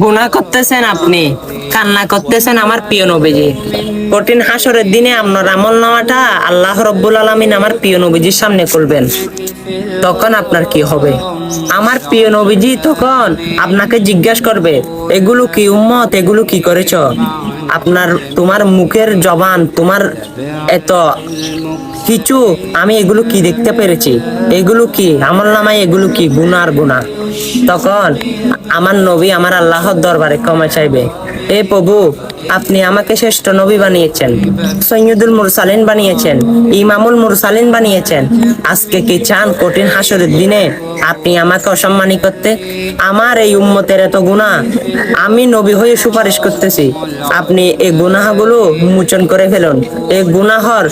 গুনাহ করতেছেন আপনি, কান্না করতেছেন আমার প্রিয় নবীজি। কঠিন হাসরের দিনে আপনার আমলনামাটা আল্লাহ রব্বুল আলামিন আমার প্রিয় নবীজির সামনে করবেন, তখন আপনার কি হবে? আমার প্রিয় নবীজি তখন আপনাকে জিজ্ঞাসা করবে, এগুলো কি উম্মত, এগুলো কি করেছ? তোমার মুখের জবান, তোমার এত কিছু, আমি এগুলো কি দেখতে পেরেছি, এগুলো কি আমলনামায়, এগুলো কি গুনার গুনাহ। তখন আমার নবী আমার আল্লাহর দরবারে ক্ষমা চাইবে, এ প্রভু, আপনি আমাকে শ্রেষ্ঠ নবী বানিয়েছেন, সৈয়দুল মুরসালিন বানিয়েছেন, ইমামুল মুরসালিন বানিয়েছেন। আজকে কি চান কঠিন হাসরের দিনে আপনি আমাকে অসম্মানী করতে? আমার এই উম্মতের এত গুনাহ, আমি নবী হয়ে সুপারিশ করতেছি, আপনি এই গুনাহগুলো মোচন করে ফেলুন, এই গুনাহর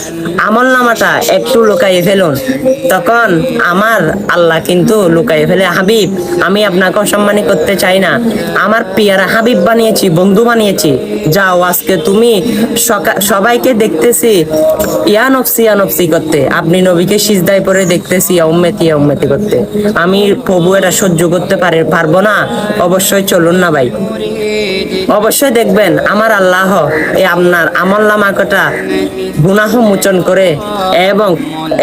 আমলনামাটা একটু লুকাইয়ে ফেলুন। তখন আমার আল্লাহ কিন্তু লুকাইয়ে ফেলে, হাবিব, আমি আপনাকে অসম্মানী করতে চাই না, আমার পিয়ারা হাবিব বানিয়েছি, বন্ধু বানিয়েছি, যাও আজকে তুমি সবাইকে দেখতেছি ইয়া নফসি করতে, আপনি নবীকে সিজদায় পড়ে দেখতেছি ইয়া উম্মতি করতে। আমি প্রভু এটা সহ্য করতে পারবো না। অবশ্যই চলুন না ভাই, অবশ্যই দেখবেন আমার আল্লাহ এই আপনার আমলনামাটা গুনাহ মোচন করে এবং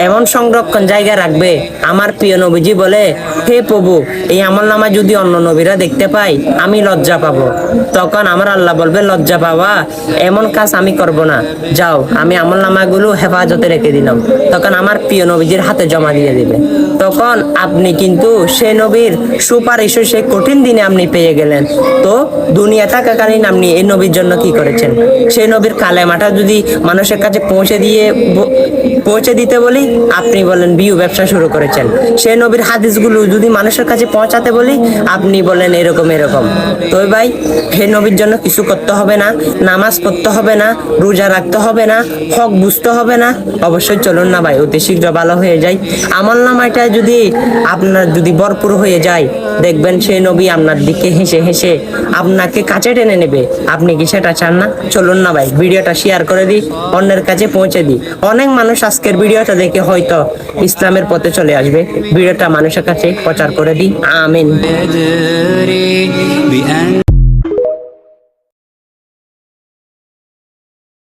এমন সংরক্ষণ জায়গায় রাখবে। আমার প্রিয় নবীজি বলে, হে প্রভু, এই আমলনামা যদি অন্য নবীরা দেখতে পাই আমি লজ্জা পাবো। তখন আমার আল্লাহ বলবে, লজ্জা পাওয়া এমন কাজ আমি করব না, যাও আমি আমলনামাগুলো হেফাজতে রেখে দিলাম। তখন আমার প্রিয় নবীজির হাতে জমা দিয়ে দিবে। তখন আপনি কিন্তু সে নবীর সুপারিশ সেই কঠিন দিনে আপনি পেয়ে গেলেন। তো দুনিয়া থাকাকালীন আপনি এই নবীর জন্য কি করেছেন? সেই নবীর কালেমাটা যদি মানুষের কাছে পৌঁছে দিতে বলি, আপনি বলেন বিউ ব্যবসা শুরু করেছেন। সেই নবীর হাদিসগুলো যদি মানুষের কাছে পৌঁছাতে বলি, আপনি বলেন এরকম এরকম। তো ভাই, হে নবীর জন্য কিছু করতে হবে না, নামাজ পড়তে হবে না, রোজা রাখতে হবে না, হক বুঝতে হবে না। অবশ্যই চলুন না ভাই, অতি শীঘ্র ভালো হয়ে যায়। আমলনামাটা যদি আপনার ভরপুর হয়ে যায়, দেখবেন সেই নবী আপনার দিকে হেসে হেসে আপনাকে কাছে টেনে নেবে। আপনি কি সেটা চান না? চলুন না ভাই, ভিডিওটা শেয়ার করে দিই, অন্যের কাছে পৌঁছে দিই। অনেক মানুষ আজকের ভিডিওটা দেখে হয়তো ইসলামের পথে চলে আসবে। ভিডিওটা মানুষের কাছে প্রচার করে দিই। আমিন।